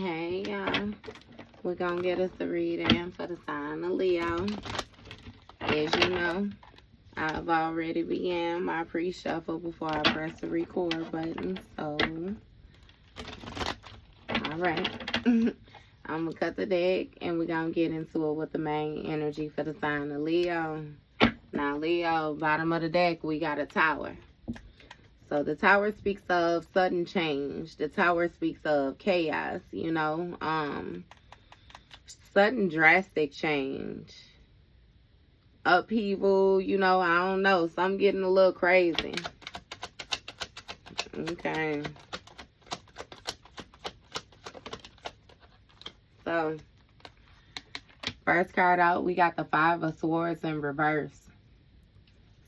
Hey, y'all. We're going to get us a reading for the sign of Leo. As you know, I've already began my pre-shuffle before I press the record button. So, all right. I'm going to cut the deck and we're going to get into it with the main energy for the sign of Leo. Now, Leo, bottom of the deck, we got a tower. So the tower speaks of sudden change. The tower speaks of chaos, you know, sudden drastic change. Upheaval, you know, I don't know. Some getting a little crazy. Okay. So, first card out, we got the Five of Swords in reverse.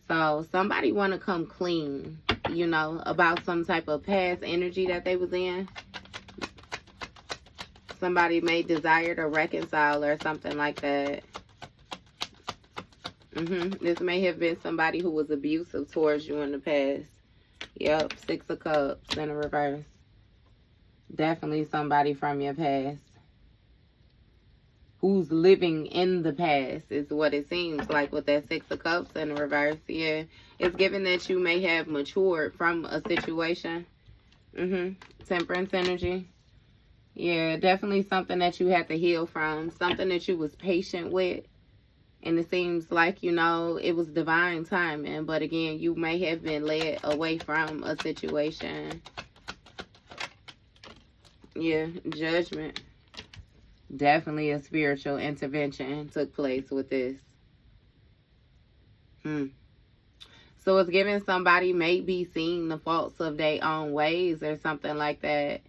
So, somebody want to come clean, you know, about some type of past energy that they was in. Somebody may desire to reconcile or something like that. This may have been somebody who was abusive towards you in the past. Yep, Six of Cups in a reverse. Definitely somebody from your past. Who's living in the past is what it seems like with that Six of Cups in reverse. Yeah, it's given that you may have matured from a situation. Temperance energy. Yeah, definitely something that you had to heal from. Something that you was patient with. And it seems like, you know, it was divine timing. But again, you may have been led away from a situation. Yeah, judgment. Definitely a spiritual intervention took place with this. So it's giving somebody maybe seeing the faults of their own ways or something like that.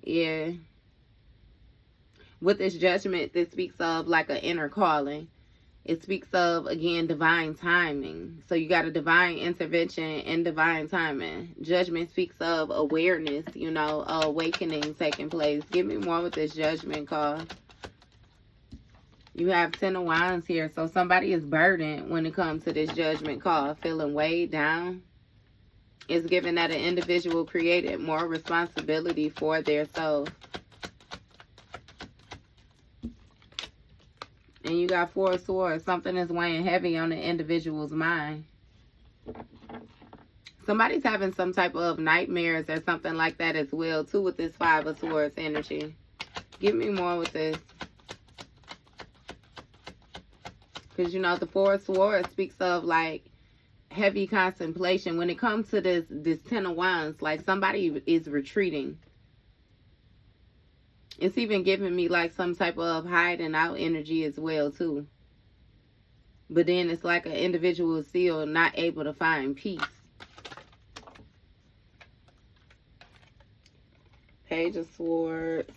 Yeah. With this judgment, this speaks of like an inner calling. It speaks of, again, divine timing. So you got a divine intervention and divine timing. Judgment speaks of awareness, you know, awakening taking place. Give me more with this judgment call. You have 10 of Wands here. So somebody is burdened when it comes to this judgment call, feeling weighed down. It's given that an individual created more responsibility for their soul. And you got Four of Swords. Something is weighing heavy on the individual's mind. Somebody's having some type of nightmares or something like that as well, too, with this Five of Swords energy. Give me more with this. Because, you know, the Four of Swords speaks of, like, heavy contemplation. When it comes to this 10 of Wands, like, somebody is retreating. It's even giving me like some type of hiding out energy as well too. But then it's like an individual is still not able to find peace. Page of Swords.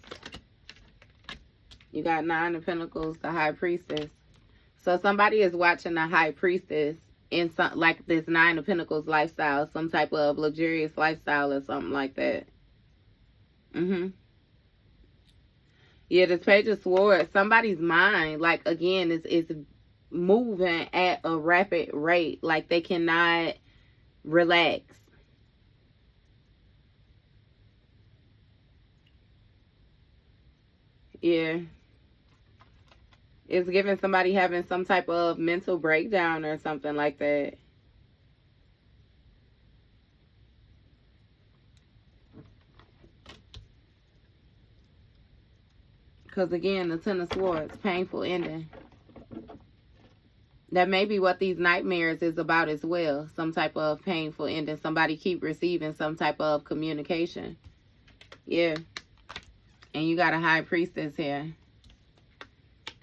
You got Nine of Pentacles, the High Priestess. So somebody is watching the High Priestess in some like this Nine of Pentacles lifestyle, some type of luxurious lifestyle or something like that. Yeah, this Page of Swords, somebody's mind, like, again, is moving at a rapid rate. Like, they cannot relax. Yeah. It's giving somebody having some type of mental breakdown or something like that. Because, again, the Ten of Swords, painful ending. That may be what these nightmares is about as well. Some type of painful ending. Somebody keep receiving some type of communication. Yeah. And you got a High Priestess here.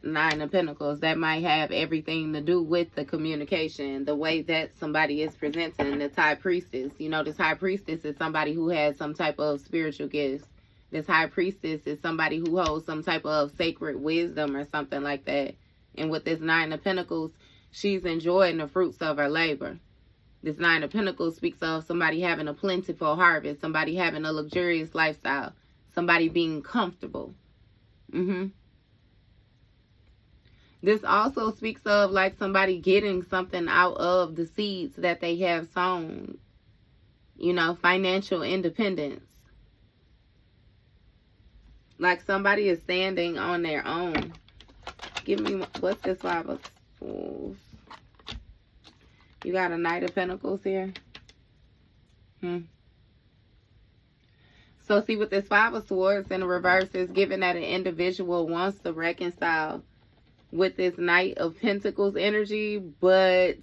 Nine of Pentacles. That might have everything to do with the communication. The way that somebody is presenting this High Priestess. You know, this High Priestess is somebody who has some type of spiritual gifts. This High Priestess is somebody who holds some type of sacred wisdom or something like that. And with this Nine of Pentacles, she's enjoying the fruits of her labor. This Nine of Pentacles speaks of somebody having a plentiful harvest. Somebody having a luxurious lifestyle. Somebody being comfortable. This also speaks of like somebody getting something out of the seeds that they have sown. You know, financial independence. Like somebody is standing on their own. Give me, what's this Five of Swords? You got a Knight of Pentacles here. So see, with this Five of Swords in the reverse, is given that an individual wants to reconcile with this Knight of Pentacles energy, but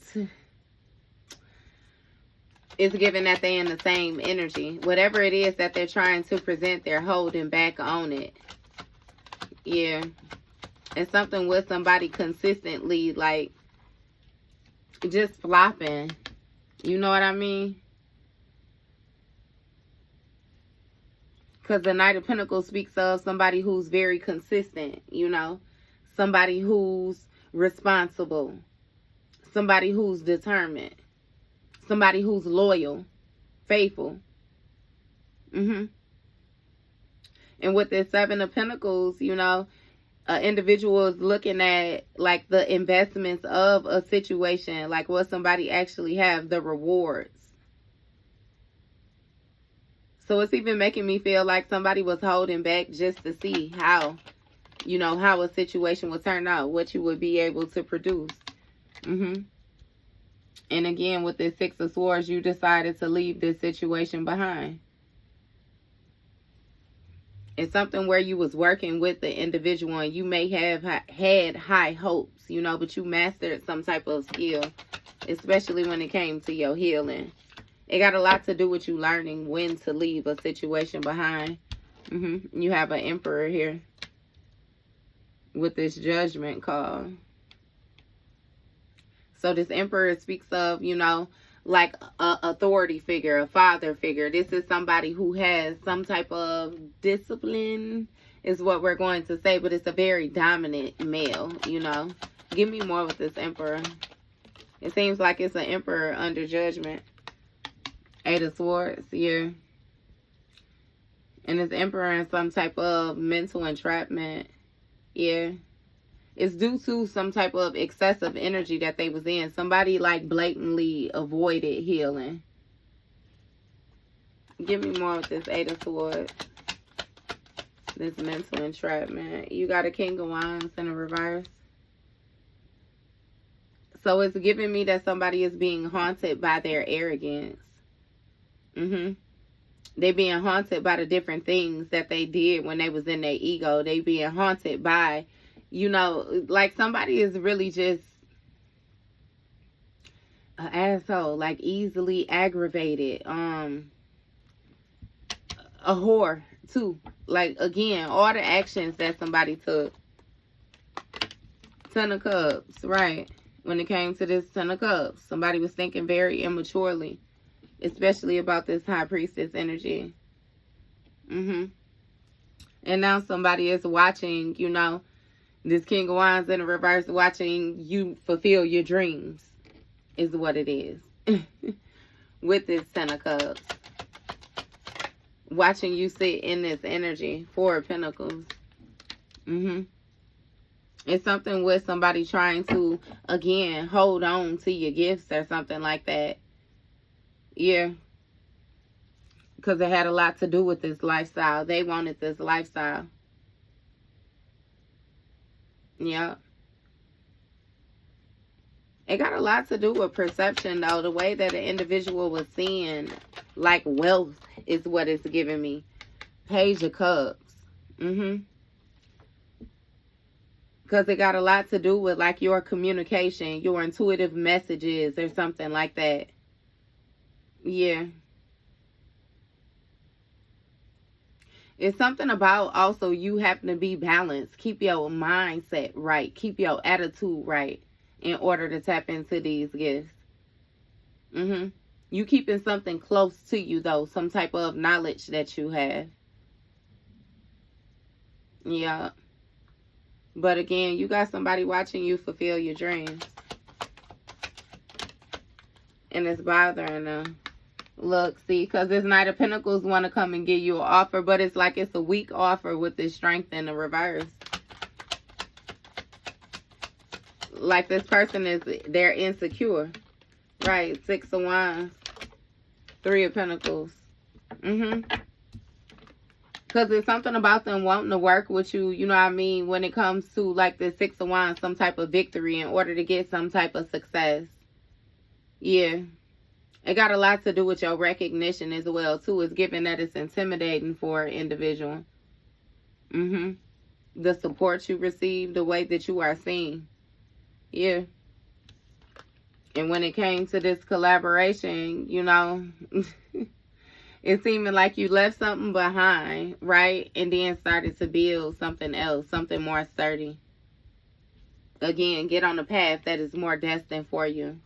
it's given that they're in the same energy. Whatever it is that they're trying to present, they're holding back on it. Yeah. It's something with somebody consistently, like, just flopping. You know what I mean? Because the Knight of Pentacles speaks of somebody who's very consistent, you know. Somebody who's responsible. Somebody who's determined. Somebody who's loyal. Faithful. And with this Seven of Pentacles, you know, an individual is looking at, like, the investments of a situation. Like, what somebody actually have, the rewards. So it's even making me feel like somebody was holding back just to see how, you know, how a situation would turn out. What you would be able to produce. And again, with this Six of Swords, you decided to leave this situation behind. It's something where you was working with the individual and you may have had high hopes, you know, but you mastered some type of skill, especially when it came to your healing. It got a lot to do with you learning when to leave a situation behind. You have an Emperor here with this Judgment card. So this Emperor speaks of, you know, like a authority figure, a father figure. This is somebody who has some type of discipline, is what we're going to say, but it's a very dominant male, you know. Give me more with this Emperor. It seems like it's an Emperor under judgment. Eight of Swords, yeah. And this Emperor in some type of mental entrapment, yeah. It's due to some type of excessive energy that they was in. Somebody, like, blatantly avoided healing. Give me more with this Eight of Swords. This mental entrapment. You got a King of Wands in the reverse. So it's giving me that somebody is being haunted by their arrogance. They being haunted by the different things that they did when they was in their ego. They being haunted by, you know, like somebody is really just an asshole, like easily aggravated. A whore too. Like, again, all the actions that somebody took. Ten of Cups, right? When it came to this Ten of Cups, somebody was thinking very immaturely, especially about this High Priestess energy. And now somebody is watching, you know, this King of Wands in the reverse, watching you fulfill your dreams, is what it is. With this Ten of Cups. Watching you sit in this energy. Four of Pentacles. It's something with somebody trying to, again, hold on to your gifts or something like that. Yeah. Because it had a lot to do with this lifestyle. They wanted this lifestyle. Yeah. It got a lot to do with perception, though. The way that an individual was seeing, like, wealth is what it's giving me. Page of Cups. Because it got a lot to do with, like, your communication, your intuitive messages or something like that. Yeah. It's something about also you having to be balanced. Keep your mindset right. Keep your attitude right in order to tap into these gifts. You keeping something close to you, though. Some type of knowledge that you have. Yeah. But again, you got somebody watching you fulfill your dreams. And it's bothering them. Look, see, because this Knight of Pentacles want to come and give you an offer, but it's like it's a weak offer with this Strength in the reverse. Like this person is, they're insecure. Right, Six of Wands. Three of Pentacles. Because Because there's something about them wanting to work with you, you know what I mean, when it comes to like the Six of Wands, some type of victory in order to get some type of success. Yeah. It got a lot to do with your recognition as well, too. It's given that it's intimidating for an individual. The support you receive, the way that you are seen. Yeah. And when it came to this collaboration, you know, it seemed like you left something behind, right? And then started to build something else, something more sturdy. Again, get on a path that is more destined for you.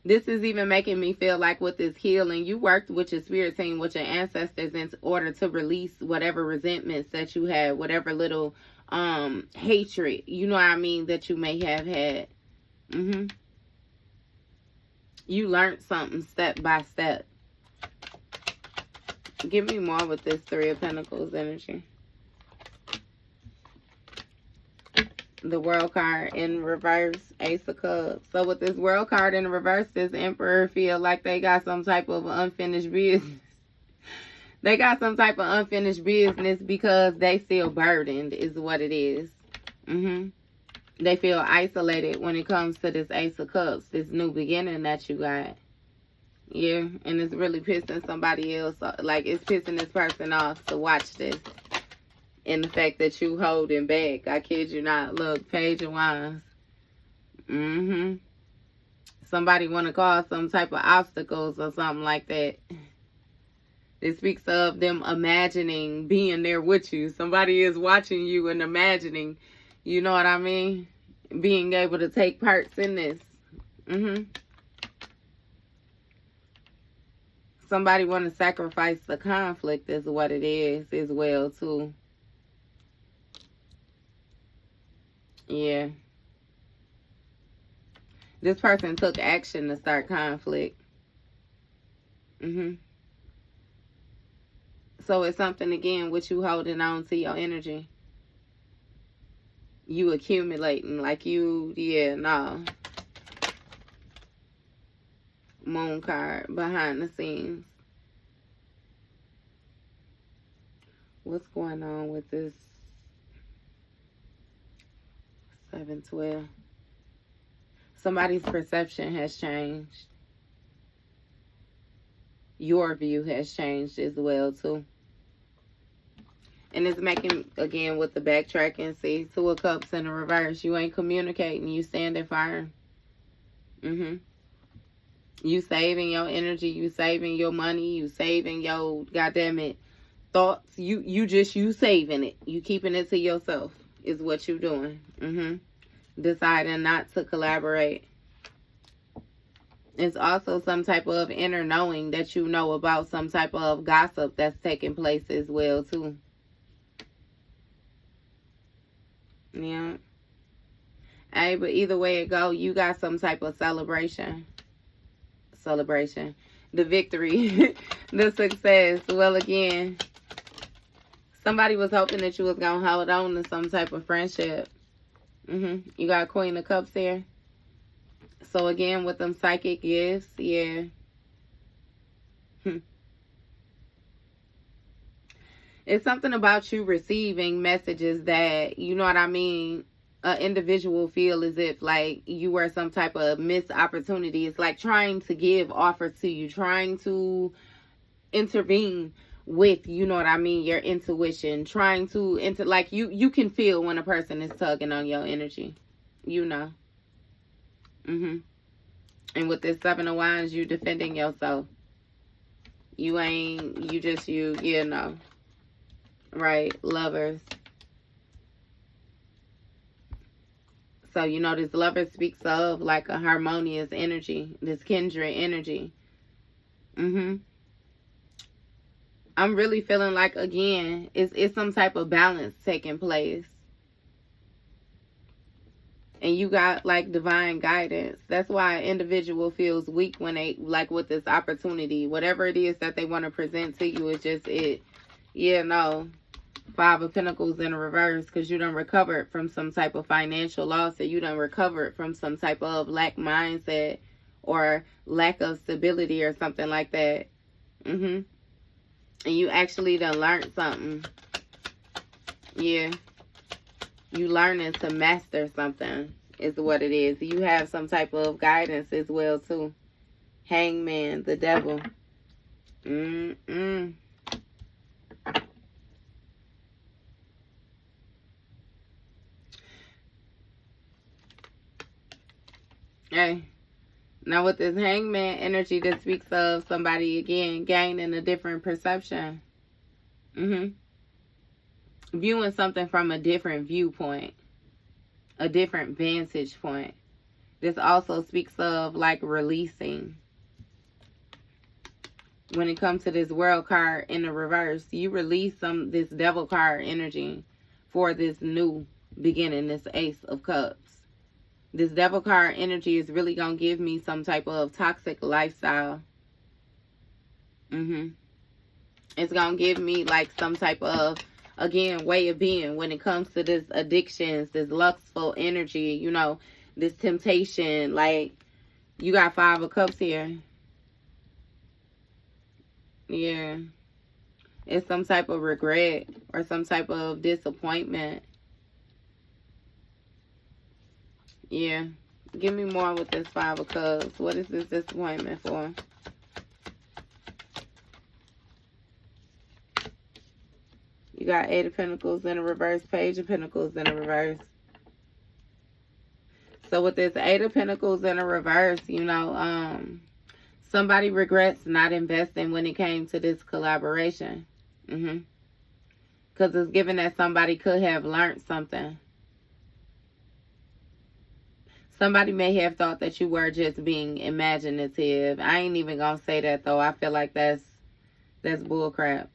This is even making me feel like with this healing, you worked with your spirit team, with your ancestors in order to release whatever resentments that you had, whatever little hatred, you know what I mean, that you may have had. You learned something step by step. Give me more with this Three of Pentacles energy. The World card in reverse, Ace of Cups. So with this World card in reverse, this Emperor feel like they got some type of unfinished business. They got some type of unfinished business because they feel burdened is what it is. They feel isolated when it comes to this Ace of Cups, this new beginning that you got. Yeah, and it's really pissing somebody else off. Like, it's pissing this person off to watch this. And the fact that you holding back. I kid you not. Look, Page of Wands. Somebody want to cause some type of obstacles or something like that. It speaks of them imagining being there with you. Somebody is watching you and imagining, you know what I mean? Being able to take parts in this. Somebody want to sacrifice the conflict is what it is as well, too. Yeah. This person took action to start conflict. So it's something, again, with you holding on to your energy. You accumulating, like you, yeah, no. Moon card, behind the scenes. What's going on with this 7-12? Somebody's perception has changed. Your view has changed as well, too. And it's making, again, with the backtracking, see, Two of Cups in the reverse. You ain't communicating. You standing firm. You saving your energy. You saving your money. You saving your, goddammit, thoughts. You saving it. You keeping it to yourself is what you doing. Deciding not to collaborate. It's also some type of inner knowing that you know about some type of gossip that's taking place as well, too. Yeah. Hey, but either way it go, you got some type of celebration. The victory. The success. Well, again, somebody was hoping that you was going to hold on to some type of friendship. You got Queen of Cups here. So, again, with them psychic gifts, yeah. It's something about you receiving messages that, you know what I mean, an individual feel as if, like, you were some type of missed opportunity. It's like trying to give offers to you, trying to intervene with, you know what I mean, your intuition, trying to, like, you can feel when a person is tugging on your energy, you know. And with this Seven of Wands, you defending yourself. You ain't, you know. Right, Lovers. So, you know, this Lover speaks of like a harmonious energy, this kindred energy. I'm really feeling like, again, it's some type of balance taking place. And you got, like, divine guidance. That's why an individual feels weak when they, like, with this opportunity. Whatever it is that they want to present to you is just it. Yeah, no. Five of Pentacles in reverse, because you done recovered from some type of financial loss, or you done recovered from some type of lack mindset or lack of stability or something like that. And you actually done learned something. Yeah. You learning to master something is what it is. You have some type of guidance as well, too. Hangman, the devil. Hey. Now with this hangman energy, that speaks of somebody, again, gaining a different perception. Viewing something from a different viewpoint. A different vantage point. This also speaks of like releasing. When it comes to this world card in the reverse, you release this devil card energy for this new beginning, this Ace of Cups. This devil card energy is really going to give me some type of toxic lifestyle. It's going to give me like some type of, again, way of being when it comes to this addictions, this lustful energy, you know, this temptation. Like, you got 5 of Cups here. Yeah. It's some type of regret or some type of disappointment. Yeah. Give me more with this 5 of Cups. What is this disappointment for? You got 8 of Pentacles in the reverse, Page of Pentacles in the reverse. So with this 8 of Pentacles in the reverse, you know, somebody regrets not investing when it came to this collaboration. Because it's given that somebody could have learned something. Somebody may have thought that you were just being imaginative. I ain't even going to say that, though. I feel like that's bullcrap.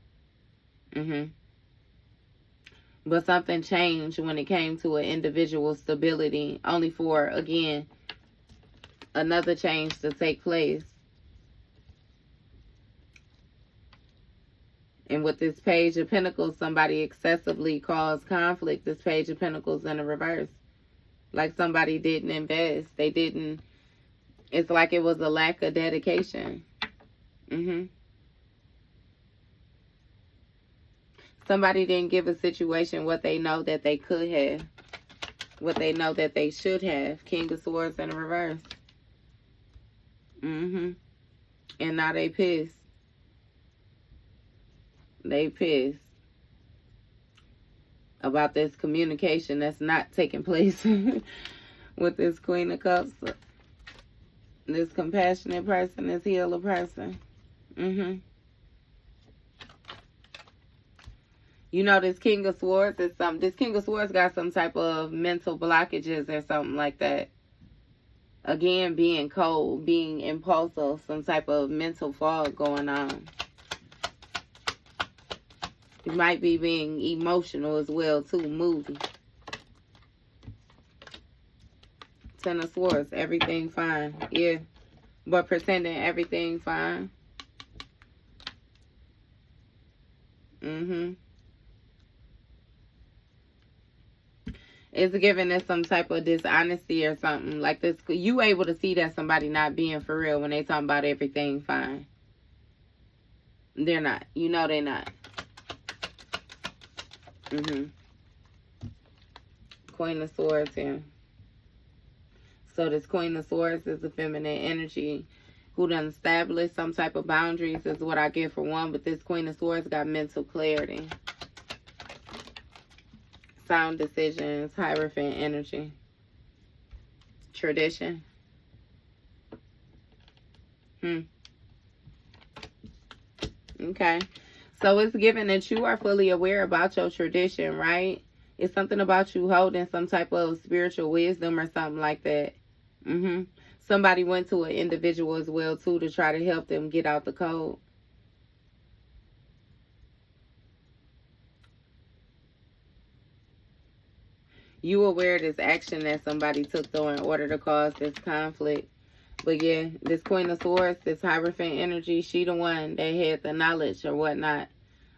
But something changed when it came to an individual stability, only for, again, another change to take place. And with this Page of Pentacles, somebody excessively caused conflict. This Page of Pentacles in the reverse. Like somebody didn't invest. They didn't. It's like it was a lack of dedication. Somebody didn't give a situation what they know that they could have. What they know that they should have. King of Swords in the reverse. And now they pissed. They pissed about this communication that's not taking place with this Queen of Cups. This compassionate person, this healer person. You know, this King of Swords is something. This King of Swords got some type of mental blockages or something like that. Again, being cold, being impulsive, some type of mental fog going on. You might be being emotional as well, too, moody. 10 of Swords, everything fine. Yeah, but pretending everything fine. It's giving us some type of dishonesty or something like this. You able to see that somebody not being for real when they talking about everything fine. They're not. You know they're not. Queen of Swords here. So this Queen of Swords is a feminine energy who done established some type of boundaries is what I get for one. But this Queen of Swords got mental clarity. Sound decisions, Hierophant energy. Tradition. Okay. So it's given that you are fully aware about your tradition, right? It's something about you holding some type of spiritual wisdom or something like that. Somebody went to an individual as well, too, to try to help them get out the code. You aware of this action that somebody took, though, in order to cause this conflict. But yeah, this Queen of Swords, this Hierophant energy, she the one that had the knowledge or whatnot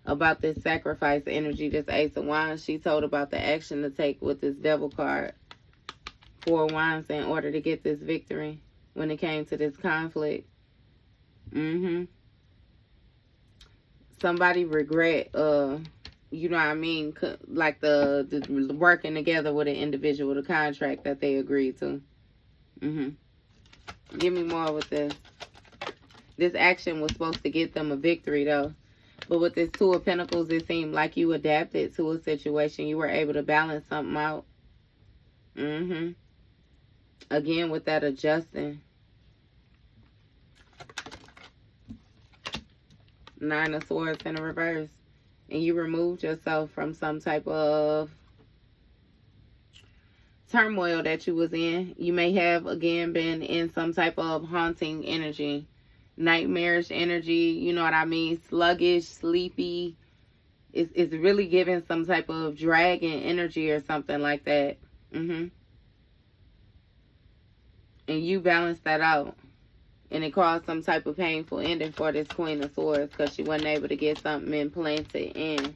about this sacrifice energy, this Ace of Wands. She told about the action to take with this Devil card. 4 of Wands in order to get this victory when it came to this conflict. somebody regret, you know what I mean, like the working together with an individual, the contract that they agreed to. Give me more with this. This action was supposed to get them a victory, though. But with this Two of Pentacles, it seemed like you adapted to a situation. You were able to balance something out. Again, with that adjusting. Nine of Swords in the reverse. And you removed yourself from some type of turmoil that you was in. You may have, again, been in some type of haunting energy. Nightmarish energy, you know what I mean? Sluggish, sleepy. It's really giving some type of dragon energy or something like that. And you balance that out. And it caused some type of painful ending for this Queen of Swords because she wasn't able to get something implanted in.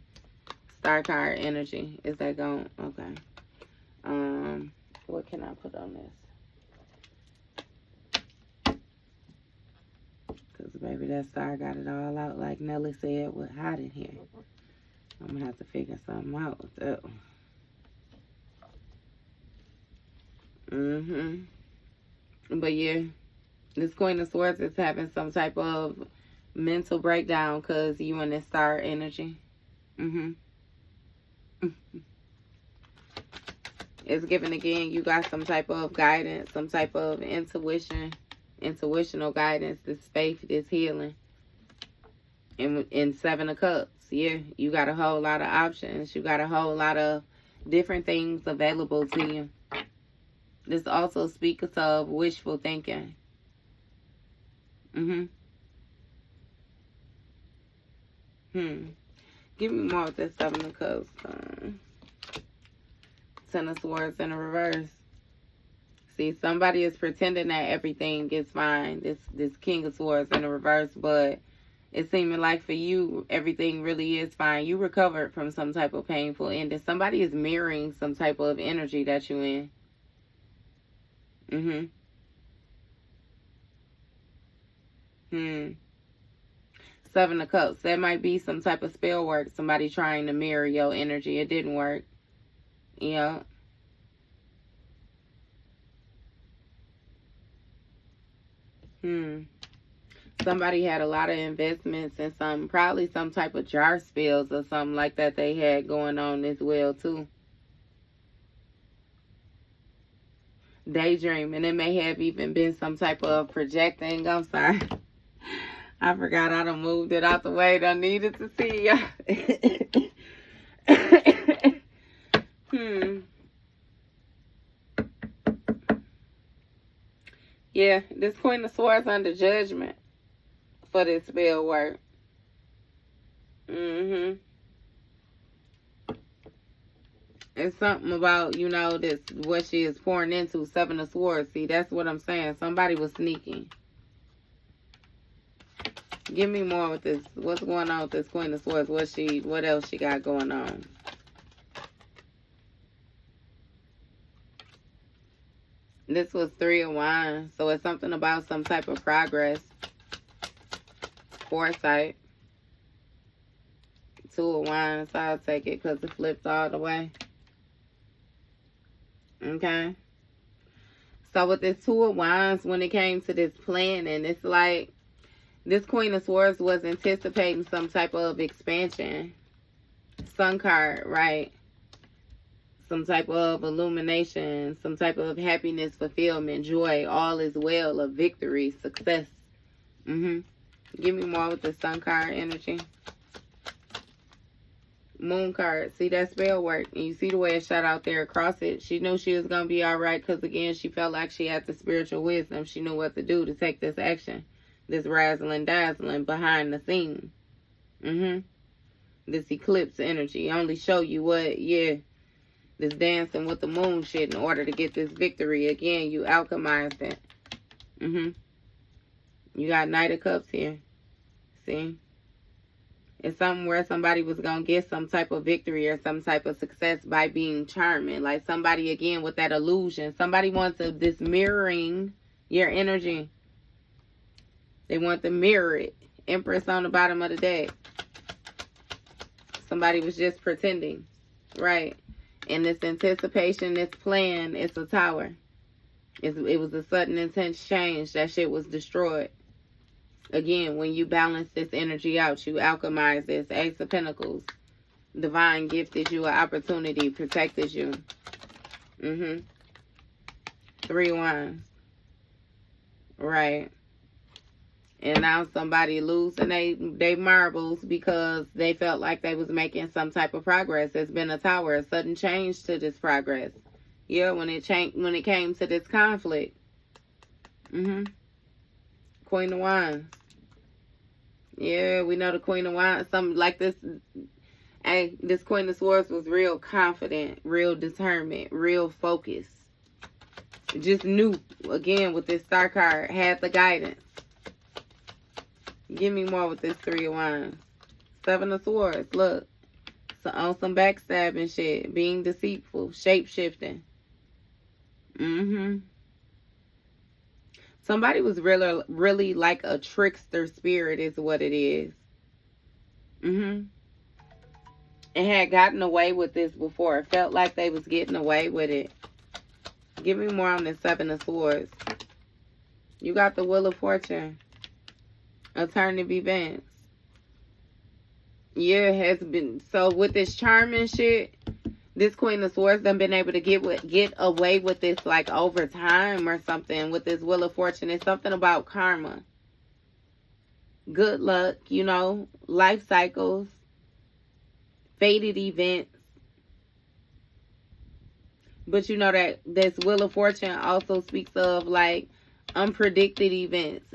Star card energy. Is that going? Okay. What can I put on this? Because, baby, that star got it all out. Like Nelly said, we're hot in here. I'm going to have to figure something out with that one. But, yeah. This Queen of Swords is having some type of mental breakdown because you in this star energy. It's giving, again, you got some type of guidance, some type of intuitional guidance, this faith, this healing. In Seven of Cups, yeah, you got a whole lot of options. You got a whole lot of different things available to you. This also speaks of wishful thinking. Give me more with this Seven of Cups. Ten of Swords in the reverse. See, somebody is pretending that everything is fine. This King of Swords in the reverse, but it's seeming like for you, everything really is fine. You recovered from some type of painful ending. Somebody is mirroring some type of energy that you're in. Seven of Cups. That might be some type of spell work. Somebody trying to mirror your energy. It didn't work. Yeah. Somebody had a lot of investments in probably some type of jar spells or something like that they had going on as well, too. Daydreaming. It may have even been some type of projecting. I'm sorry. I forgot I done moved it out the way. I needed to see ya. Yeah, this Queen of Swords under judgment for this spell work. It's something about, you know, this what she is pouring into. Seven of Swords. See, that's what I'm saying. Somebody was sneaking. Give me more with this. What's going on with this Queen of Swords? What else she got going on? This was Three of Wands. So it's something about some type of progress. Foresight. Two of Wands. I'll take it because it flipped all the way. Okay. So with this Two of Wands, when it came to this planning, it's like this Queen of Swords was anticipating some type of expansion. Sun card, right? Some type of illumination, some type of happiness, fulfillment, joy, all is well, a victory, success. Give me more with the Sun card energy. Moon card. See that spell work? And you see the way it shot out there across it. She knew she was going to be all right because, again, she felt like she had the spiritual wisdom. She knew what to do to take this action. This razzling, dazzling behind the scene. This eclipse energy. Only show you what, this dancing with the moon shit in order to get this victory. Again, you alchemized it. You got Knight of Cups here. See? It's something where somebody was going to get some type of victory or some type of success by being charming. Like somebody, again, with that illusion. Somebody wants this mirroring your energy. They want to mirror it. Empress on the bottom of the deck. Somebody was just pretending. Right. And this anticipation, this plan, it's a tower. It was a sudden intense change. That shit was destroyed. Again, when you balance this energy out, you alchemize this. Ace of Pentacles. Divine gifted you an opportunity, protected you. 3 Wands. Right. And now somebody losing they marbles because they felt like they was making some type of progress. There's been a tower, a sudden change to this progress. Yeah, when it came to this conflict. Queen of Wands. Yeah, we know the Queen of Wands. Something like this. Hey, this Queen of Swords was real confident, real determined, real focused. Just knew, again, with this Star card, had the guidance. Give me more with this 3 of Wands. 7 of Swords, look. So on some backstabbing shit. Being deceitful. Shape-shifting. Somebody was really like a trickster spirit is what it is. And had gotten away with this before. It felt like they was getting away with it. Give me more on the 7 of Swords. You got the Wheel of Fortune. Alternative events. Yeah, it has been. So with this charming shit, this Queen of Swords done been able to get away with this like over time or something. With this Wheel of Fortune, it's something about karma. Good luck, you know, life cycles, fated events. But you know that this Wheel of Fortune also speaks of like unpredicted events.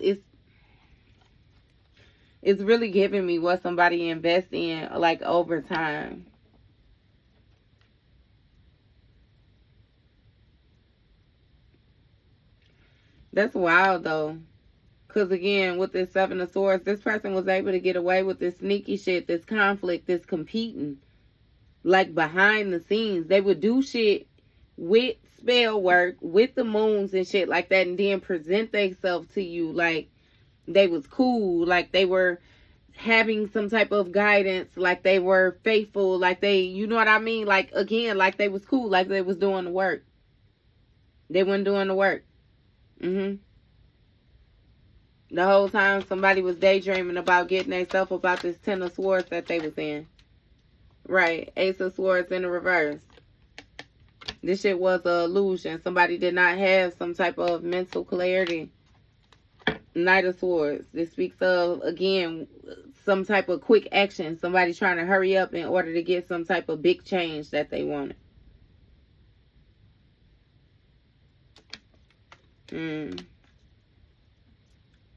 It's really giving me what somebody invests in like over time. That's wild though. Because again, with this 7 of Swords, this person was able to get away with this sneaky shit, this conflict, this competing. Like behind the scenes. They would do shit with spell work, with the moons and shit like that, and then present themselves to you like they was cool, like they were having some type of guidance, like they were faithful, like they, you know what I mean? Like, again, like they was cool, like they was doing the work. They weren't doing the work. The whole time somebody was daydreaming about getting themselves about this 10 of Swords that they was in. Right. Ace of Swords in the reverse. This shit was an illusion. Somebody did not have some type of mental clarity. Knight of Swords. This speaks of, again, some type of quick action. Somebody trying to hurry up in order to get some type of big change that they wanted.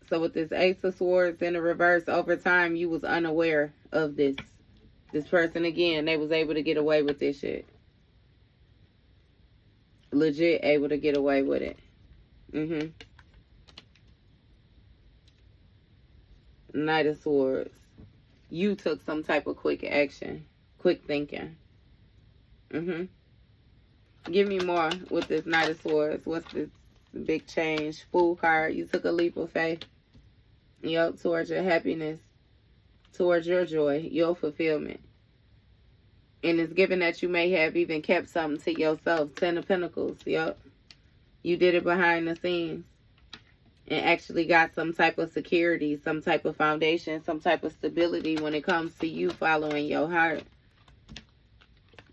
So with this Ace of Swords in the reverse, over time, you was unaware of this. This person, again, they was able to get away with this shit. Legit able to get away with it. Knight of Swords. You took some type of quick action. Quick thinking. Give me more with this Knight of Swords. What's this big change? Fool card. You took a leap of faith. Yup, towards your happiness. Towards your joy. Your fulfillment. And it's given that you may have even kept something to yourself. 10 of Pentacles. Yup. You did it behind the scenes. And actually got some type of security, some type of foundation, some type of stability when it comes to you following your heart.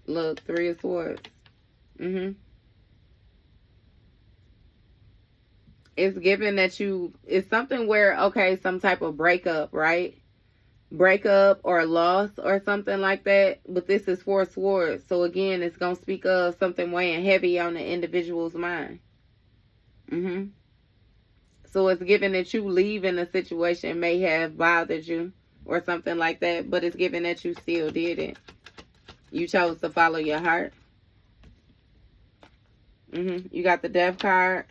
Look, 3 of Swords. It's given that it's something where, okay, some type of breakup, right? Breakup or loss or something like that. But this is 4 Swords. So again, it's going to speak of something weighing heavy on the individual's mind. So it's given that you leaving a situation may have bothered you or something like that. But it's given that you still did it. You chose to follow your heart. You got the Death card.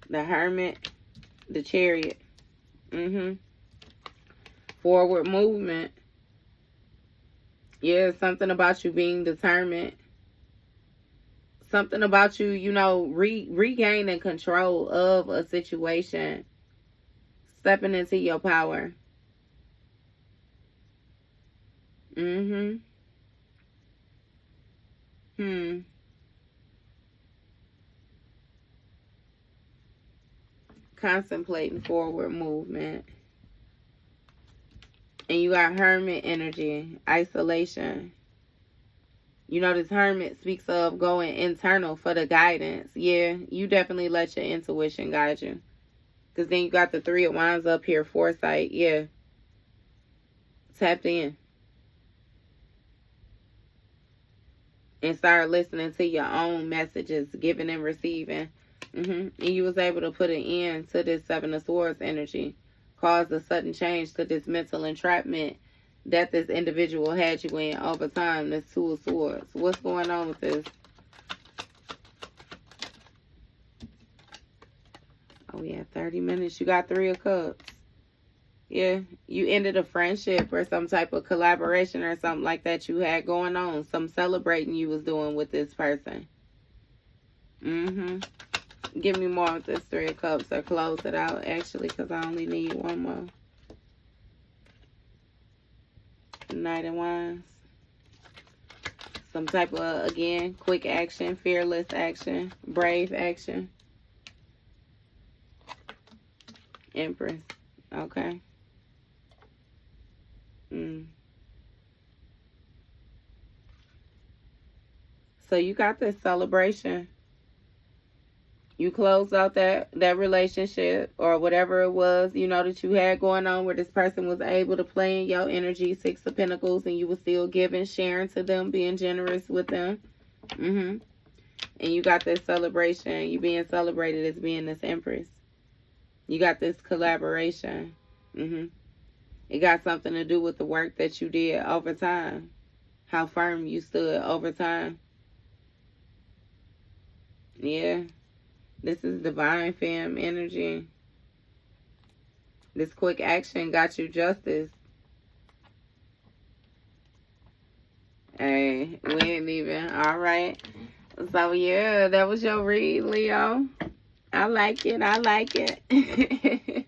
The Hermit. The Chariot. Forward movement. Yeah, something about you being determined. Something about you, you know, regaining control of a situation. Stepping into your power. Mm-hmm. Contemplating forward movement. And you got hermit energy, isolation. You know, this hermit speaks of going internal for the guidance. Yeah, you definitely let your intuition guide you. Because then you got the 3 of Wands up here, foresight. Yeah. Tapped in. And start listening to your own messages, giving and receiving. And you was able to put an end to this 7 of Swords energy. Cause a sudden change to this mental entrapment that this individual had you in over time. This 2 of Swords. What's going on with this? Oh, we have 30 minutes. You got 3 of Cups. Yeah, you ended a friendship or some type of collaboration or something like that you had going on. Some celebrating you was doing with this person. Give me more with this 3 of Cups or close it out, actually, because I only need one more. Knight of Wands. Some type of, again, quick action, fearless action, brave action. Empress. Okay. So you got this celebration. You closed out that relationship or whatever it was, you know, that you had going on where this person was able to play in your energy, 6 of Pentacles, and you were still giving, sharing to them, being generous with them. And you got this celebration. You being celebrated as being this Empress. You got this collaboration. It got something to do with the work that you did over time. How firm you stood over time. Yeah. This is divine femme energy. This quick action got you justice. Hey, we ain't even. All right. So, yeah, that was your read, Leo. I like it. I like it.